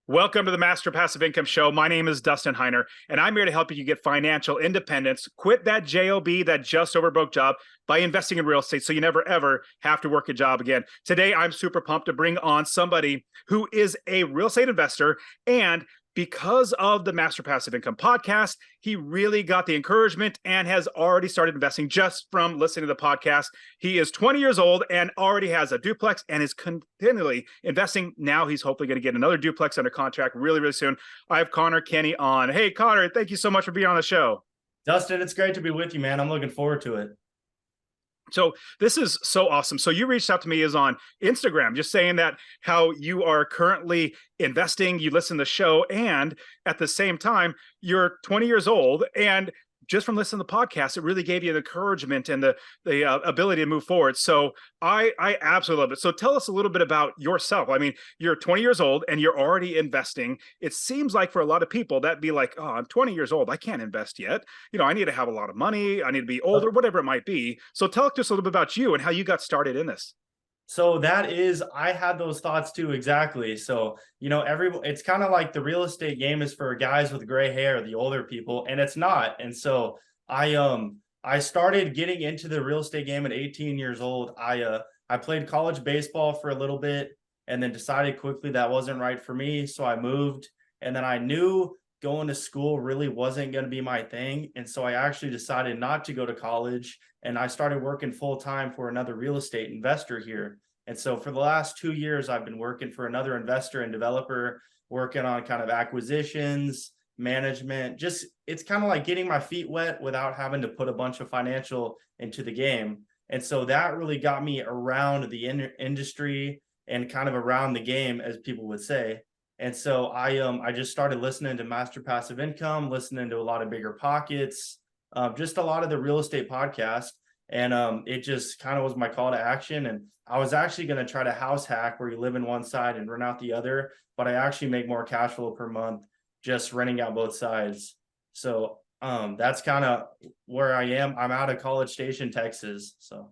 Welcome to the Master Passive Income Show. My name is Dustin Heiner, and I'm here to help you get financial independence, quit that JOB, that just over broke job, by investing in real estate so you never, ever have to work a job again. Today, I'm super pumped to bring on somebody who is a real estate investor, and because of the Master Passive Income podcast, he really got the encouragement and has already started investing just from listening to the podcast. He is 20 years old and already has a duplex and is continually investing. Now he's hopefully going to get another duplex under contract really, really soon. I have Connor Kenny on. Hey, Connor, thank you so much for being on the show. Dustin, it's great to be with you, man. I'm looking forward to it. So this is so awesome. So you reached out to me is on Instagram, just saying that how you are currently investing, you listen to the show, and at the same time, you're 20 years old. And just from listening to the podcast, it really gave you the encouragement and the ability to move forward. So I absolutely love it. So tell us a little bit about yourself. I mean, you're 20 years old and you're already investing. It seems like for a lot of people, that'd be like, oh, I'm 20 years old. I can't invest yet. You know, I need to have a lot of money. I need to be older, whatever it might be. So tell us a little bit about you and how you got started in this. So I had those thoughts too, exactly. So, it's kind of like the real estate game is for guys with gray hair, the older people, and it's not. And so I started getting into the real estate game at 18 years old. I played college baseball for a little bit and then decided quickly that wasn't right for me. So I moved, and then I knew going to school really wasn't going to be my thing. And so I actually decided not to go to college, and I started working full time for another real estate investor here. And so for the last 2 years, I've been working for another investor and developer, working on kind of acquisitions, management. Just, it's kind of like getting my feet wet without having to put a bunch of financial into the game. And so that really got me around the industry and kind of around the game, as people would say. And so I just started listening to Master Passive Income, listening to a lot of Bigger Pockets, just a lot of the real estate podcast. And it just kind of was my call to action. And I was actually going to try to house hack where you live in one side and rent out the other, but I actually make more cash flow per month just renting out both sides. So that's kind of where I am. I'm out of College Station, Texas. So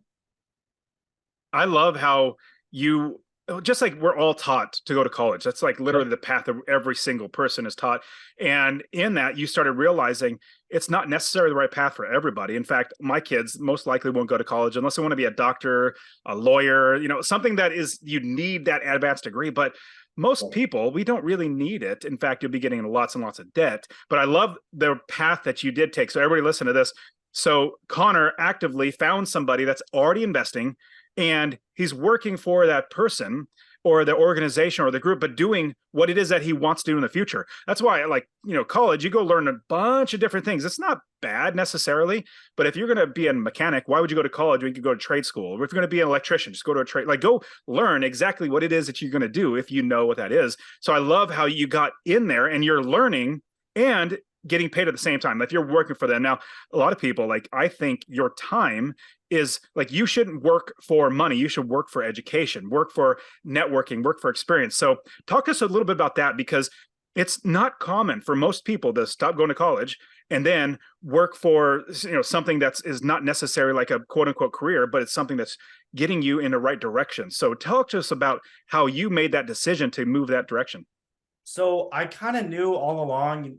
I love how you, just like we're all taught to go to college. That's like literally the path of every single person is taught. And in that, you started realizing it's not necessarily the right path for everybody. In fact, my kids most likely won't go to college unless they want to be a doctor, a lawyer, something that is, you need that advanced degree. But most people, we don't really need it. In fact, you'll be getting into lots and lots of debt. But I love the path that you did take. So everybody listen to this. So Connor actively found somebody that's already investing, and he's working for that person or the organization or the group, but doing what it is that he wants to do in the future. That's why, like, college, you go learn a bunch of different things. It's not bad necessarily, but if you're going to be a mechanic, why would you go to college when you could go to trade school? Or if you're going to be an electrician, just go to a trade, like go learn exactly what it is that you're going to do if you know what that is. So I love how you got in there and you're learning and getting paid at the same time. If you're working for them. Now, a lot of people, like, I think your time is like, you shouldn't work for money. You should work for education, work for networking, work for experience. So talk to us a little bit about that, because it's not common for most people to stop going to college and then work for, something is not necessarily like a quote unquote career, but it's something that's getting you in the right direction. So talk to us about how you made that decision to move that direction. So I kind of knew all along,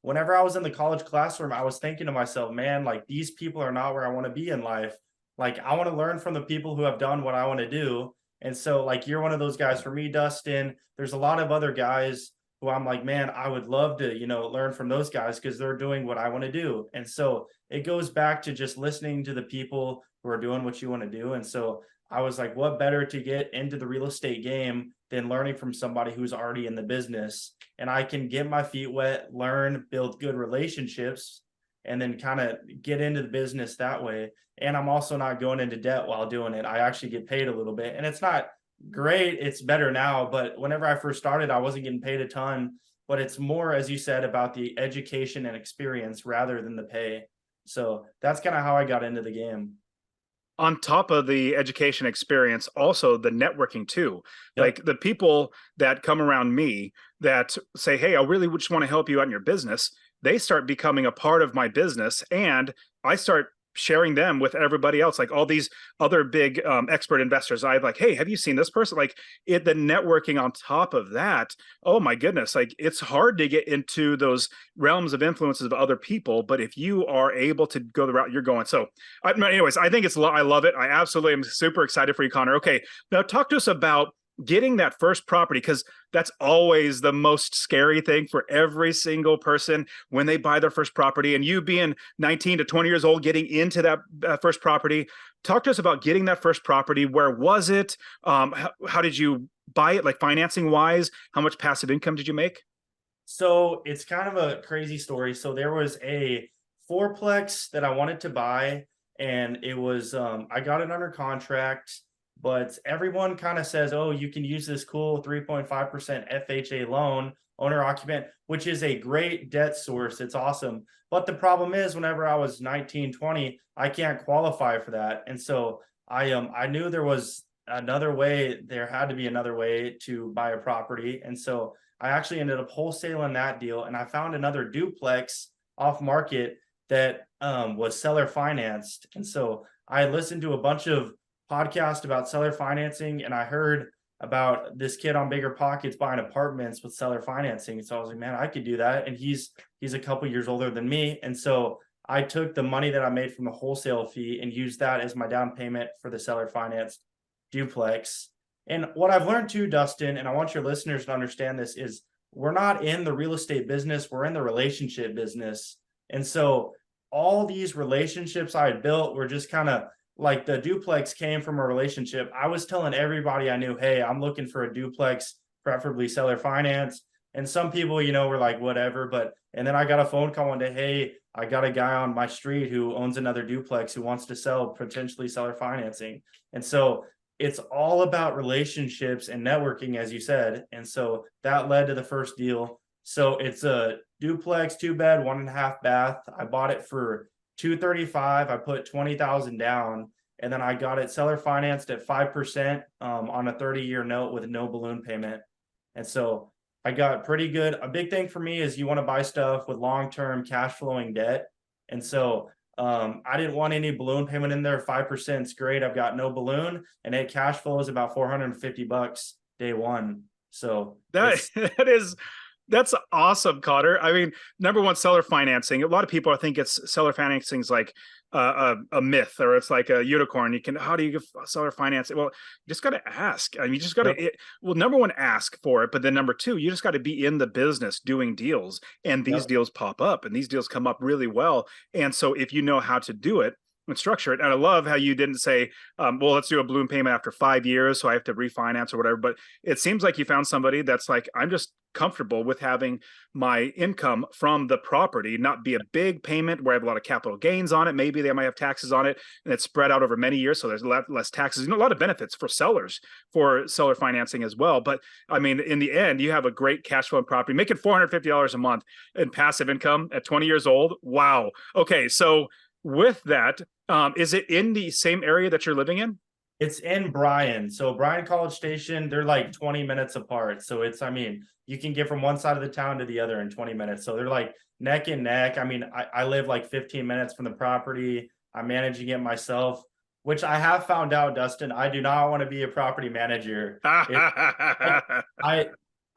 whenever I was in the college classroom, I was thinking to myself, man, like, these people are not where I want to be in life. Like, I want to learn from the people who have done what I want to do. And so, like, you're one of those guys for me, Dustin. There's a lot of other guys who I'm like, man, I would love to, learn from those guys because they're doing what I want to do. And so it goes back to just listening to the people who are doing what you want to do. And so I was like, what better to get into the real estate game than learning from somebody who's already in the business? And I can get my feet wet, learn, build good relationships, and then kind of get into the business that way. And I'm also not going into debt while doing it. I actually get paid a little bit, and it's not great. It's better now, but whenever I first started, I wasn't getting paid a ton. But it's more, as you said, about the education and experience rather than the pay. So that's kind of how I got into the game. On top of the education experience, also the networking too. Yep. Like the people that come around me that say, hey, I really just want to help you out in your business. They start becoming a part of my business, and I start sharing them with everybody else, like all these other big expert investors. I'm like, hey, have you seen this person? Like the networking on top of that. Oh my goodness. Like it's hard to get into those realms of influences of other people. But if you are able to go the route you're going. So anyways, I think I love it. I absolutely am super excited for you, Connor. Okay. Now talk to us about getting that first property, because that's always the most scary thing for every single person when they buy their first property. And you being 19 to 20 years old, getting into that first property, talk to us about getting that first property. Where was it? How did you buy it? Like financing wise, how much passive income did you make? So it's kind of a crazy story. So there was a fourplex that I wanted to buy, and it was I got it under contract, but everyone kind of says, oh, you can use this cool 3.5% FHA loan, owner occupant, which is a great debt source. It's awesome. But the problem is, whenever I was 19, 20, I can't qualify for that. And so I knew there was another way, there had to be another way to buy a property. And so I actually ended up wholesaling that deal, and I found another duplex off market that was seller financed. And so I listened to a bunch of podcasts about seller financing, and I heard about this kid on Bigger Pockets buying apartments with seller financing. So I was like, man, I could do that. And he's a couple years older than me. And so I took the money that I made from the wholesale fee and used that as my down payment for the seller financed duplex. And what I've learned too, Dustin, and I want your listeners to understand this, is we're not in the real estate business, we're in the relationship business. And so all these relationships I had built were just kind of like, the duplex came from a relationship. I was telling everybody I knew, hey, I'm looking for a duplex, preferably seller finance. And some people, were like, whatever. And then I got a phone call one day, hey, I got a guy on my street who owns another duplex who wants to sell, potentially seller financing. And so it's all about relationships and networking, as you said. And so that led to the first deal. So it's a duplex, 2-bed, 1.5 bath. I bought it for $235. I put 20,000 down, and then I got it seller financed at 5% on a 30-year note with no balloon payment. And so I got pretty good. A big thing for me is you want to buy stuff with long-term cash flowing debt. And so I didn't want any balloon payment in there. 5% is great. I've got no balloon, and it cash flows about $450 day one. So that's awesome, Cotter. I mean, number one, seller financing. A lot of people, I think seller financing is like a myth, or it's like a unicorn. How do you give seller financing? Well, you just got to ask. I mean, you just got to, well, number one, ask for it. But then number two, you just got to be in the business doing deals, and these deals pop up, and these deals come up really well. And so if you know how to do it and structure it. And I love how you didn't say, well, let's do a balloon payment after 5 years, so I have to refinance or whatever. But it seems like you found somebody that's like, I'm just comfortable with having my income from the property not be a big payment where I have a lot of capital gains on it. Maybe they might have taxes on it, and it's spread out over many years, so there's a lot less taxes. A lot of benefits for sellers for seller financing as well. But I mean, in the end, you have a great cash flow property, making $450 a month in passive income at 20 years old. Wow. Okay, so with that, is it in the same area that you're living in? It's in Bryan. So Bryan College Station, they're like 20 minutes apart. So you can get from one side of the town to the other in 20 minutes. So they're like neck and neck. I mean, I live like 15 minutes from the property. I'm managing it myself, which I have found out, Dustin, I do not want to be a property manager.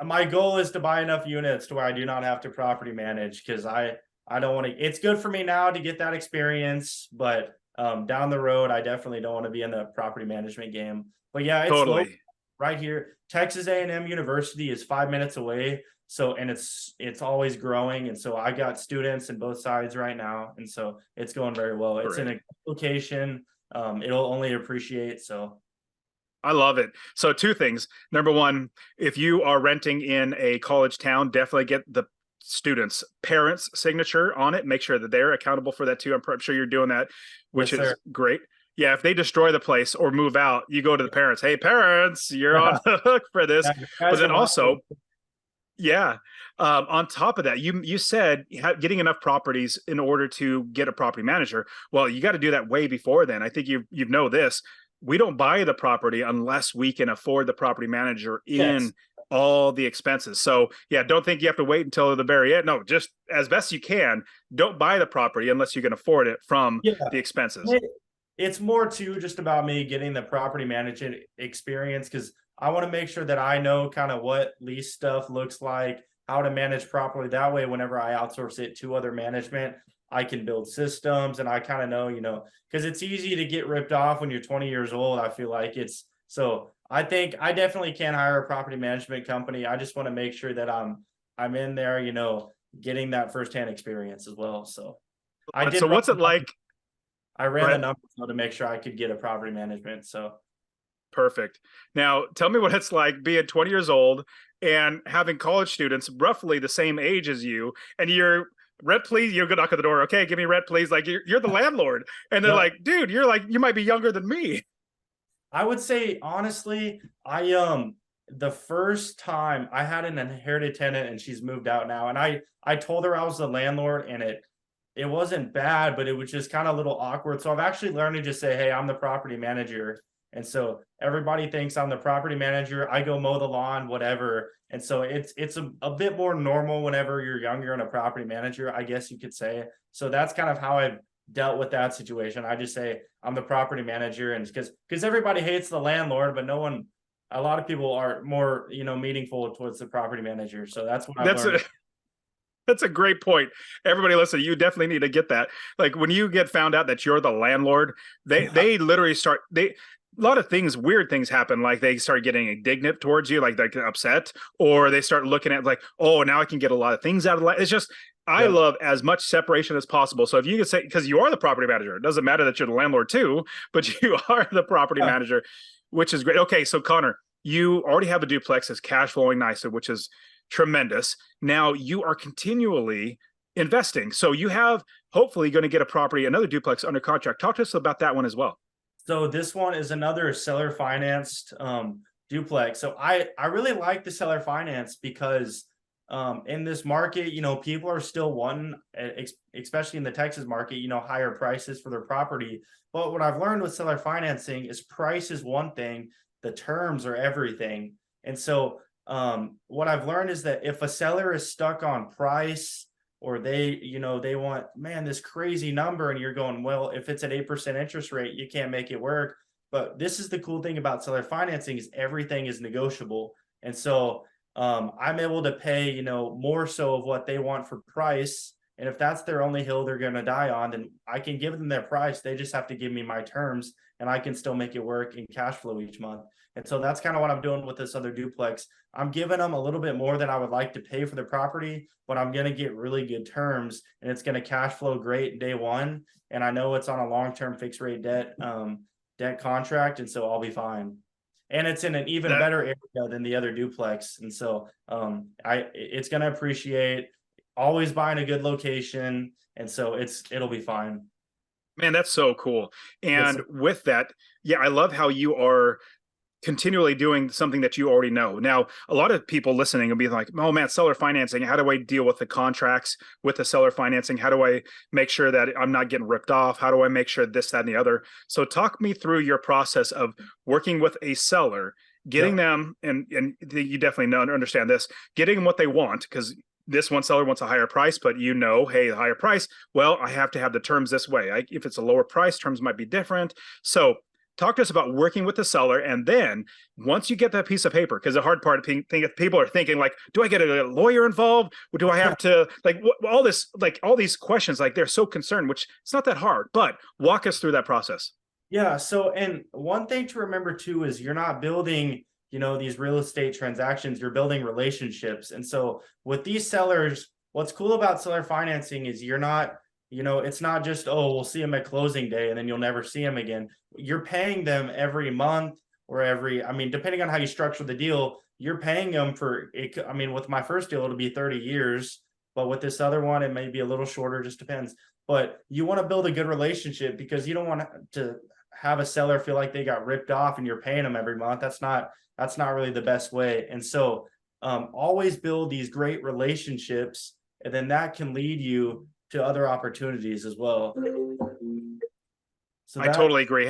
My goal is to buy enough units to where I do not have to property manage, because I don't want to. It's good for me now to get that experience, but down the road, I definitely don't want to be in the property management game. But yeah, it's totally right here. Texas A&M University is 5 minutes away. So, and it's always growing. And so I got students in both sides right now. And so it's going very well. It's in a location. It'll only appreciate. So I love it. So two things. Number one, if you are renting in a college town, definitely get the students' parents' signature on it. Make sure that they're accountable for that too. I'm sure you're doing that, which is great. Yeah, if they destroy the place or move out, you go to the parents. Hey, parents, you're on the hook for this. But then also, on top of that, you said getting enough properties in order to get a property manager. Well, you got to do that way before then. I think you know this. We don't buy the property unless we can afford the property manager in all the expenses. So yeah, don't think you have to wait until the very end. No, just as best you can, don't buy the property unless you can afford it from Yeah. the expenses. It's more too just about me getting the property management experience, because I want to make sure that I know kind of what lease stuff looks like, how to manage properly. That way, whenever I outsource it to other management, I can build systems and I kind of know, because it's easy to get ripped off when you're 20 years old. I feel like it's so I think I definitely can hire a property management company. I just want to make sure that I'm in there, getting that firsthand experience as well. So I did So run what's it like? I Go ran the ahead. numbers to make sure I could get a property management. So Perfect. Now, tell me what it's like being 20 years old and having college students roughly the same age as you, and you're rent, please. You go knock at the door. Okay, give me rent, please. Like you're the landlord, and they're yep. like, dude, you're like you might be younger than me. I would say honestly, the first time I had an inherited tenant and she's moved out now, and I told her I was the landlord, and it wasn't bad, but it was just kind of a little awkward. So I've actually learned to just say, hey, I'm the property manager. And so everybody thinks I'm the property manager. I go mow the lawn, whatever. And so it's a bit more normal whenever you're younger and a property manager, I guess you could say. So that's kind of how I've dealt with that situation. I just say I'm the property manager, and because everybody hates the landlord, but a lot of people are more, meaningful towards the property manager. So that's what I've That's learned. a that's a great point. Everybody listen, you definitely need to get that. Like when you get found out that you're the landlord, they literally start they a lot of things, weird things happen. Like they start getting indignant towards you, like they get upset, or they start looking at like, oh, now I can get a lot of things out of life. It's just I Yep. love as much separation as possible. So if you can say, because you are the property manager, it doesn't matter that you're the landlord too, but you are the property Yeah. manager, which is great. Okay, so Connor, you already have a duplex that's cash flowing nicely, which is tremendous. Now you are continually investing. So you have hopefully going to get a property, another duplex under contract. Talk to us about that one as well. So this one is another seller financed duplex. So I really like the seller finance because in this market, people are still wanting, especially in the Texas market, higher prices for their property. But what I've learned with seller financing is price is one thing, the terms are everything. And so what I've learned is that if a seller is stuck on price, or they want, man, this crazy number, and you're going, well, if it's at 8% interest rate, you can't make it work. But this is the cool thing about seller financing is everything is negotiable. And so I'm able to pay, more so of what they want for price. And if that's their only hill they're going to die on, then I can give them their price. They just have to give me my terms, and I can still make it work in cash flow each month. And so that's kind of what I'm doing with this other duplex. I'm giving them a little bit more than I would like to pay for the property, but I'm going to get really good terms, and it's going to cash flow great day one. And I know it's on a long-term fixed rate debt contract. And so I'll be fine. And it's in an even That better area than the other duplex. And so it's going to appreciate, always buying a good location. And so it'll be fine. man, that's so cool. Yes. And with that, yeah, I love how you are continually doing something that you already know. Now, a lot of people listening will be like, oh man, seller financing. How do I deal with the contracts with the seller financing? How do I make sure that I'm not getting ripped off? How do I make sure this, that, and the other? So talk me through your process of working with a seller, getting Yep. them, and you definitely know understand this, getting them what they want, because this one seller wants a higher price, but hey, the higher price, well, I have to have the terms this way. If it's a lower price, terms might be different. So talk to us about working with the seller. And then once you get that piece of paper, because the hard part, people are thinking like, do I get a lawyer involved? Or do I have to all these questions, like they're so concerned, which it's not that hard, but walk us through that process. Yeah. So, and one thing to remember too is you're not building, these real estate transactions, you're building relationships. And so with these sellers, what's cool about seller financing is you're not, it's not just, oh, we'll see them at closing day and then you'll never see them again. You're paying them every month or depending on how you structure the deal, you're paying them for it. I mean, with my first deal, it'll be 30 years, but with this other one, it may be a little shorter, just depends. But you want to build a good relationship because you don't want to have a seller feel like they got ripped off and you're paying them every month. That's not really the best way. And so always build these great relationships, and then that can lead you to other opportunities as well. So I that totally agree.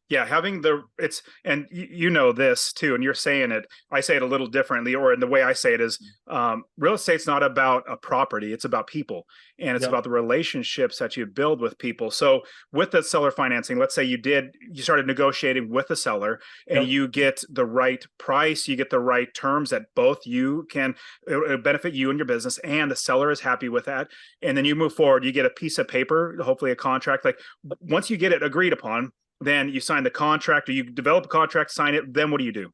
Yeah, having the it's and you know this too, and you're saying it. I say it a little differently, or in the way I say it is, real estate's not about a property; it's about people, and it's Yep. about the relationships that you build with people. So, with the seller financing, let's say you started negotiating with the seller, and Yep. you get the right price, you get the right terms that both you can benefit you and your business, and the seller is happy with that, and then you move forward. You get a piece of paper, hopefully a contract. Like once you get it agreed upon, then you sign the contract, or you develop a contract, sign it. Then what do you do?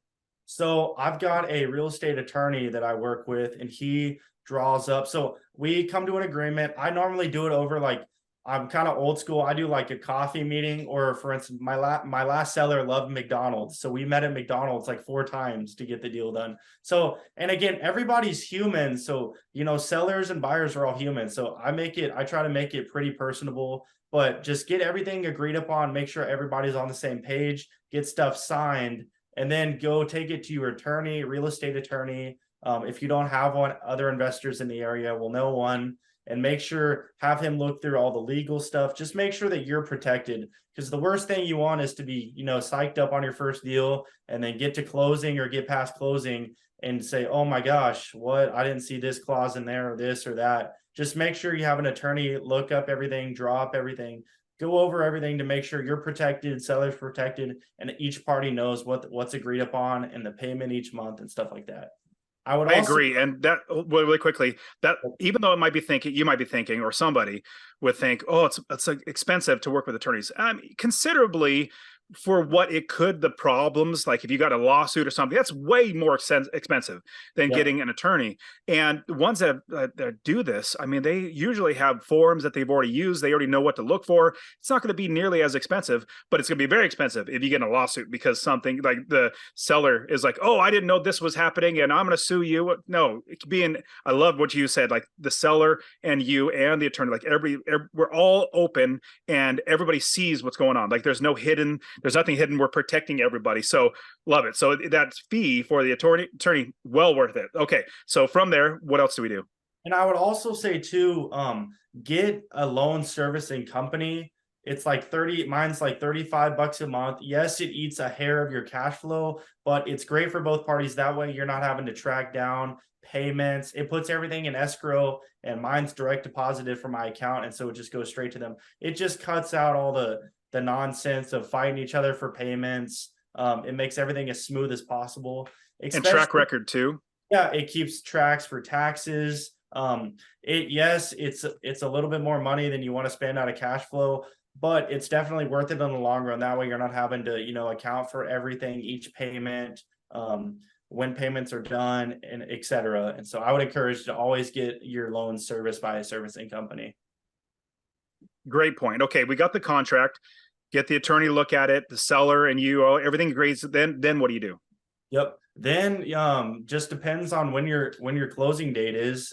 So I've got a real estate attorney that I work with, and he draws up. So we come to an agreement. I normally do it over like I'm kind of old school. I do like a coffee meeting, or for instance, my last seller loved McDonald's, so we met at McDonald's like 4 times to get the deal done. So, and again, everybody's human. So sellers and buyers are all human. So I try to make it pretty personable, but just get everything agreed upon. Make sure everybody's on the same page. Get stuff signed, and then go take it to your attorney, real estate attorney. If you don't have one, other investors in the area will know one, and make sure have him look through all the legal stuff. Just make sure that you're protected, because the worst thing you want is to be, psyched up on your first deal and then get to closing or get past closing and say, oh my gosh, what? I didn't see this clause in there or this or that. Just make sure you have an attorney look up everything, draw up everything, go over everything to make sure you're protected, seller's protected, and each party knows what's agreed upon and the payment each month and stuff like that. I would I also agree. And that really quickly, that even though it might be thinking, you might be thinking, or somebody would think, oh, it's expensive to work with attorneys. Considerably for what it could, the problems, like if you got a lawsuit or something, that's way more expensive than yeah, getting an attorney. And the ones that do this, I mean, they usually have forms that they've already used. They already know what to look for. It's not going to be nearly as expensive, but it's going to be very expensive if you get in a lawsuit because something like the seller is like, oh, I didn't know this was happening and I'm going to sue you. No, it could be in, I love what you said, like the seller and you and the attorney, like we're all open and everybody sees what's going on. Like there's nothing hidden. We're protecting everybody. So love it. So that fee for the attorney, well worth it. Okay. So from there, what else do we do? and I would also say too, get a loan servicing company. It's like mine's like $35 a month. Yes, it eats a hair of your cash flow, but it's great for both parties. That way you're not having to track down payments. It puts everything in escrow, and mine's direct deposited from my account, and so it just goes straight to them. It just cuts out all the nonsense of fighting each other for payments. It makes everything as smooth as possible. And track Especially, record too. yeah, it keeps tracks for taxes. It's a little bit more money than you want to spend out of cash flow, but it's definitely worth it in the long run. That way you're not having to, account for everything, each payment, when payments are done, and etc. And so I would encourage to always get your loan serviced by a servicing company. Great point. Okay. We got the contract, get the attorney look at it, the seller and you, everything agrees. Then what do you do? Yep. Then just depends on when your closing date is.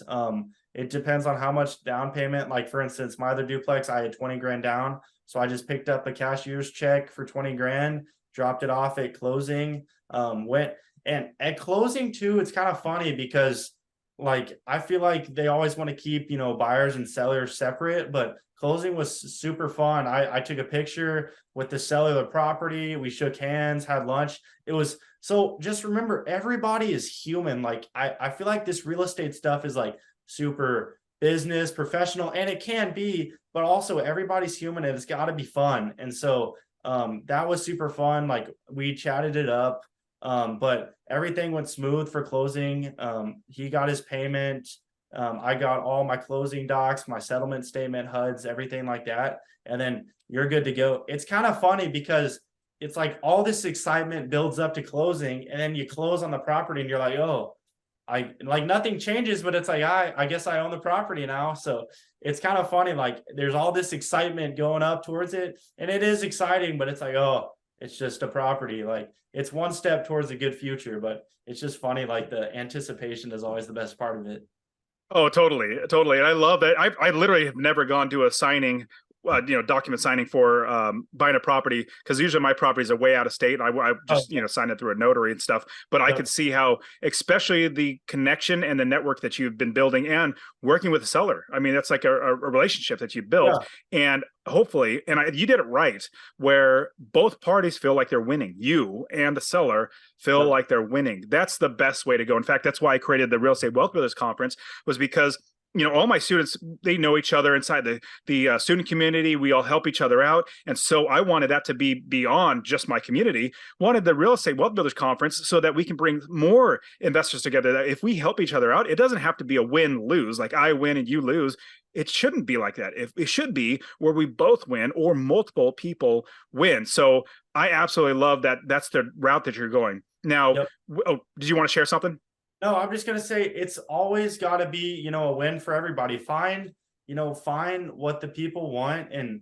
It depends on how much down payment. Like for instance, my other duplex, I had 20 grand down. So I just picked up a cashier's check for 20 grand, dropped it off at closing. Went and at closing too, it's kind of funny because like I feel like they always want to keep, buyers and sellers separate, but closing was super fun. I took a picture with the seller of the property. We shook hands, had lunch. It was so just remember, everybody is human. Like I feel like this real estate stuff is like super business, professional, and it can be, but also everybody's human and it's got to be fun. And so that was super fun. Like we chatted it up, but everything went smooth for closing. He got his payment. I got all my closing docs, my settlement statement, HUDs, everything like that. And then you're good to go. It's kind of funny because it's like all this excitement builds up to closing, and then you close on the property and you're like, oh, I like nothing changes, but it's like, I guess I own the property now. So it's kind of funny. Like there's all this excitement going up towards it, and it is exciting, but it's like, oh, it's just a property. Like it's one step towards a good future, but it's just funny. Like the anticipation is always the best part of it. Oh, totally. Totally. And I love that. I literally have never gone to a signing document signing for buying a property, because usually my properties are way out of state. I Oh, just sign it through a notary and stuff. But I yep. could see how, especially the connection and the network that you've been building and working with the seller. I mean, that's like a relationship that you built, Yeah. and hopefully, you did it right, where both parties feel like they're winning. You and the seller feel Yep. like they're winning. That's the best way to go. In fact, that's why I created the Real Estate Wealth Builders Conference, was because all my students, they know each other inside the student community. We all help each other out, and so I wanted that to be beyond just my community. Wanted the Real Estate Wealth Builders Conference so that we can bring more investors together. That if we help each other out, it doesn't have to be a win-lose, like I win and you lose. It shouldn't be like that. It should be where we both win or multiple people win. So I absolutely love that. That's the route that you're going now. Yep. Did you want to share something? No, I'm just gonna say it's always got to be, a win for everybody. Find what the people want, and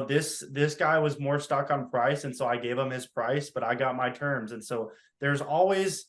this guy was more stuck on price, and so I gave him his price, but I got my terms, and so there's always,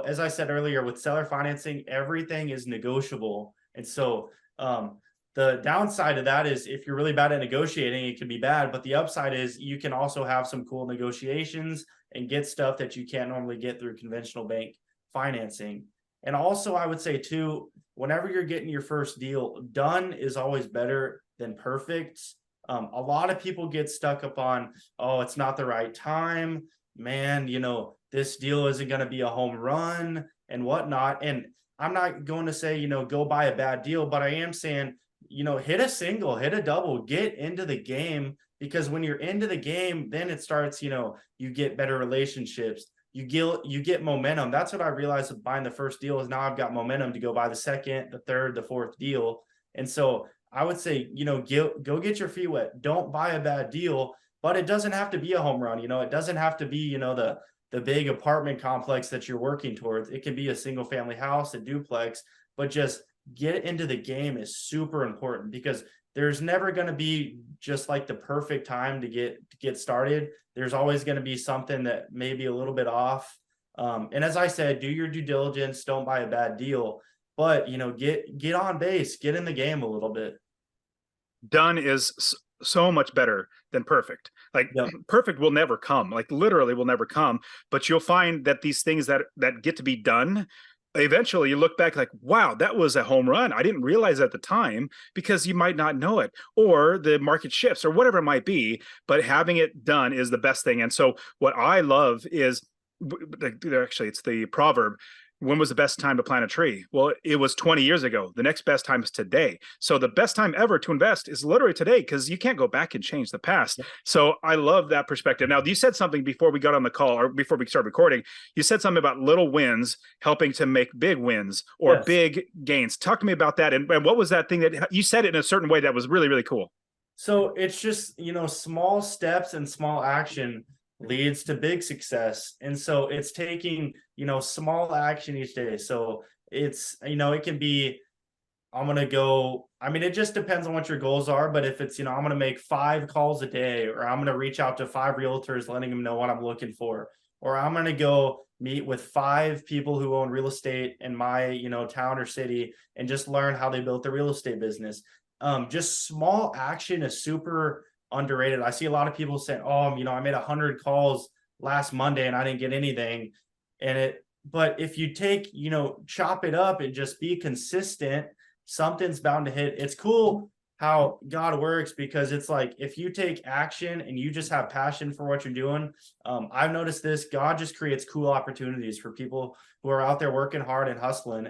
as I said earlier, with seller financing, everything is negotiable, and so the downside of that is if you're really bad at negotiating, it can be bad, but the upside is you can also have some cool negotiations and get stuff that you can't normally get through conventional bank financing. And also, I would say too, whenever you're getting your first deal done is always better than perfect. A lot of people get stuck up on, oh, it's not the right time, man, this deal isn't going to be a home run and whatnot. And I'm not going to say, go buy a bad deal, but I am saying, hit a single, hit a double, get into the game, because when you're into the game, then it starts, you get better relationships. You get momentum. That's what I realized with buying the first deal, is now I've got momentum to go buy the second, the third, the fourth deal. And so I would say, go get your feet wet. Don't buy a bad deal, but it doesn't have to be a home run. It doesn't have to be, the big apartment complex that you're working towards. It could be a single family house, a duplex, but just get into the game is super important, because there's never going to be just like the perfect time to get started. There's always going to be something that may be a little bit off. And as I said, do your due diligence. Don't buy a bad deal, but get on base, get in the game a little bit. Done is so much better than perfect. Like, Yep. perfect will never come, like literally will never come, but you'll find that these things that get to be done, eventually you look back like, wow, that was a home run. I didn't realize at the time, because you might not know it, or the market shifts or whatever it might be, but having it done is the best thing. And so what I love is, actually, it's the proverb, when was the best time to plant a tree? Well, it was 20 years ago. The next best time is today. So the best time ever to invest is literally today, because you can't go back and change the past. So I love that perspective. Now, you said something before we got on the call, or before we started recording. You said something about little wins helping to make big wins or Yes. big gains. Talk to me about that. And what was that thing that you said it in a certain way that was really, really cool? So it's just, small steps and small action leads to big success. And so it's taking, small action each day. So it's, it can be, I'm going to go, I mean, it just depends on what your goals are. But if it's, I'm going to make 5 calls a day, or I'm going to reach out to 5 realtors, letting them know what I'm looking for, or I'm going to go meet with 5 people who own real estate in my, town or city, and just learn how they built their real estate business. Just small action is super underrated. I see a lot of people saying, "Oh, I made 100 calls last Monday and I didn't get anything." But if you take, chop it up and just be consistent, something's bound to hit. It's cool how God works, because it's like, if you take action and you just have passion for what you're doing, I've noticed this, God just creates cool opportunities for people who are out there working hard and hustling.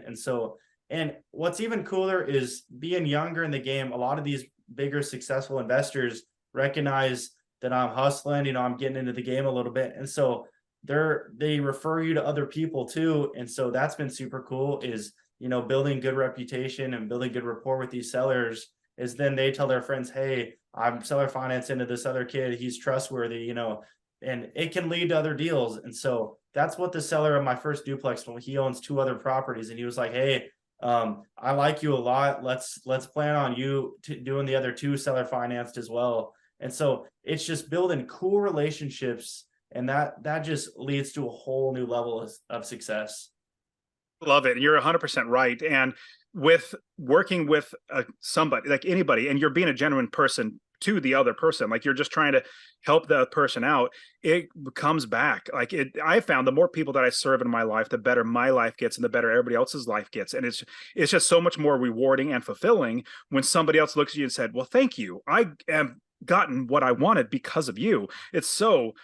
And what's even cooler is being younger in the game. A lot of these bigger successful investors recognize that I'm hustling, I'm getting into the game a little bit. And so they refer you to other people too. And so that's been super cool, is, building good reputation and building good rapport with these sellers, is then they tell their friends, hey, I'm seller finance into this other kid. He's trustworthy, and it can lead to other deals. And so that's what the seller of my first duplex, when he owns 2 other properties, and he was like, hey, I like you a lot. Let's plan on you doing the other 2 seller financed as well. And so it's just building cool relationships, and that just leads to a whole new level of success. Love it. You're 100% right. And with working with somebody, like anybody, and you're being a genuine person to the other person. Like you're just trying to help the person out. It comes back. Like I found the more people that I serve in my life, the better my life gets and the better everybody else's life gets. And it's just so much more rewarding and fulfilling when somebody else looks at you and said, well, thank you. I am gotten what I wanted because of you. It's so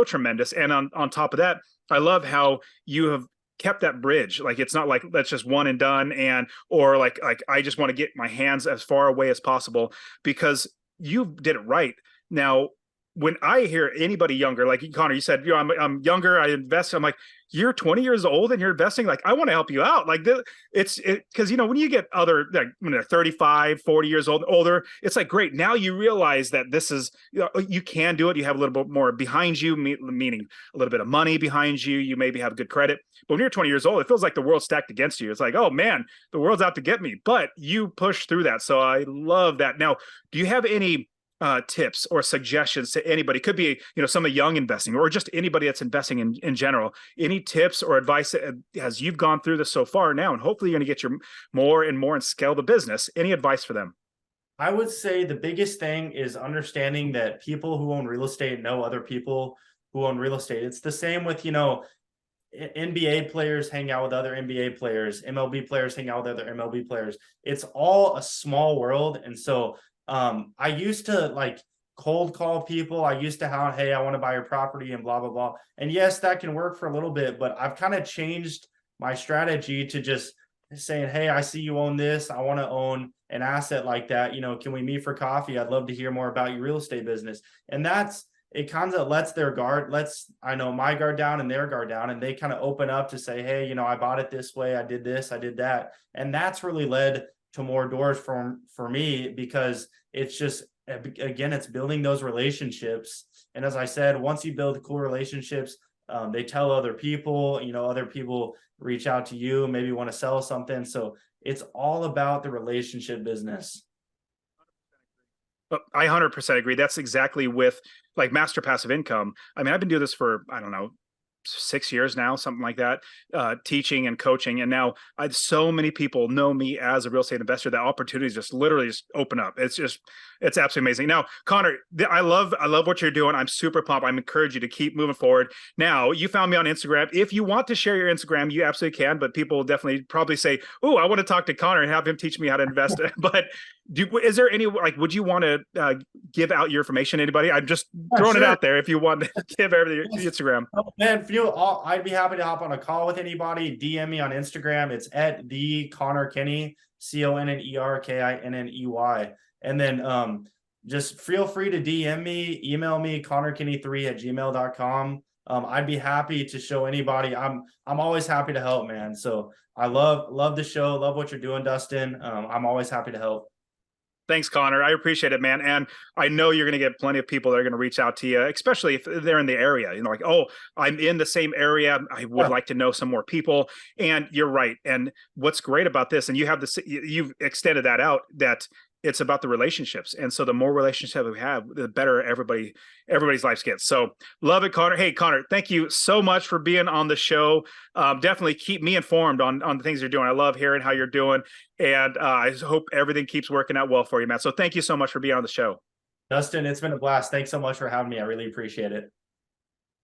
tremendous. And on top of that, I love how you have kept that bridge. Like it's not like that's just one and done, and or like I just want to get my hands as far away as possible, because you did it right. Now when I hear anybody younger, like Connor, you said, I'm younger, I invest. I'm like, you're 20 years old and you're investing. Like, I want to help you out. Like, it's because, when you get other, like when they're 35, 40 years old, older, it's like, great. Now you realize that this is, you can do it. You have a little bit more behind you, meaning a little bit of money behind you. You maybe have good credit. But when you're 20 years old, it feels like the world's stacked against you. It's like, oh man, the world's out to get me. But you push through that. So I love that. Now, do you have any tips or suggestions to anybody? Could be, some of young investing or just anybody that's investing in general. Any tips or advice as you've gone through this so far now, and hopefully you're going to get your more and more and scale the business. Any advice for them? I would say the biggest thing is understanding that people who own real estate know other people who own real estate. It's the same with, NBA players hang out with other NBA players, MLB players hang out with other MLB players. It's all a small world. And so I used to like cold call people. I used to have, hey, I want to buy your property and blah, blah, blah. And yes, that can work for a little bit, but I've kind of changed my strategy to just saying, hey, I see you own this. I want to own an asset like that. Can we meet for coffee? I'd love to hear more about your real estate business. And it kind of lets my guard down and their guard down, and they kind of open up to say, hey, I bought it this way. I did this, I did that. And that's really led to more doors for me, because it's just, again, it's building those relationships. And as I said, once you build cool relationships, they tell other people, other people reach out to you, maybe want to sell something. So it's all about the relationship business. I 100% agree. That's exactly with like master passive income. I mean, I've been doing this for, I don't know, 6 years now, something like that, teaching and coaching. And now so many people know me as a real estate investor that opportunities just literally just open up. It's absolutely amazing. Now, Connor, I love what you're doing. I'm super pumped. I'm encourage you to keep moving forward. Now, you found me on Instagram. If you want to share your Instagram, you absolutely can, but people will definitely probably say, oh, I want to talk to Connor and have him teach me how to invest. But is there any, like, would you want to give out your information to anybody? I'm just throwing it out there if you want to give everything your Instagram. Oh, man, I'd be happy to hop on a call with anybody. DM me on Instagram. It's at the Connor Kinney, ConnerKinney. And then just feel free to DM me, email me, connorkinney3@gmail.com. I'd be happy to show anybody. I'm always happy to help, man. So I love the show, love what you're doing, Dustin. I'm always happy to help. Thanks, Connor. I appreciate it, man. And I know you're going to get plenty of people that are going to reach out to you, especially if they're in the area. Like, oh, I'm in the same area. I would like to know some more people. And you're right. And what's great about this, and you've extended that out, that it's about the relationships. And so the more relationships we have, the better everybody's lives get. So love it, Connor. Hey, Connor, thank you so much for being on the show. Definitely keep me informed on the things you're doing. I love hearing how you're doing. And I hope everything keeps working out well for you, man. So thank you so much for being on the show. Dustin, it's been a blast. Thanks so much for having me. I really appreciate it.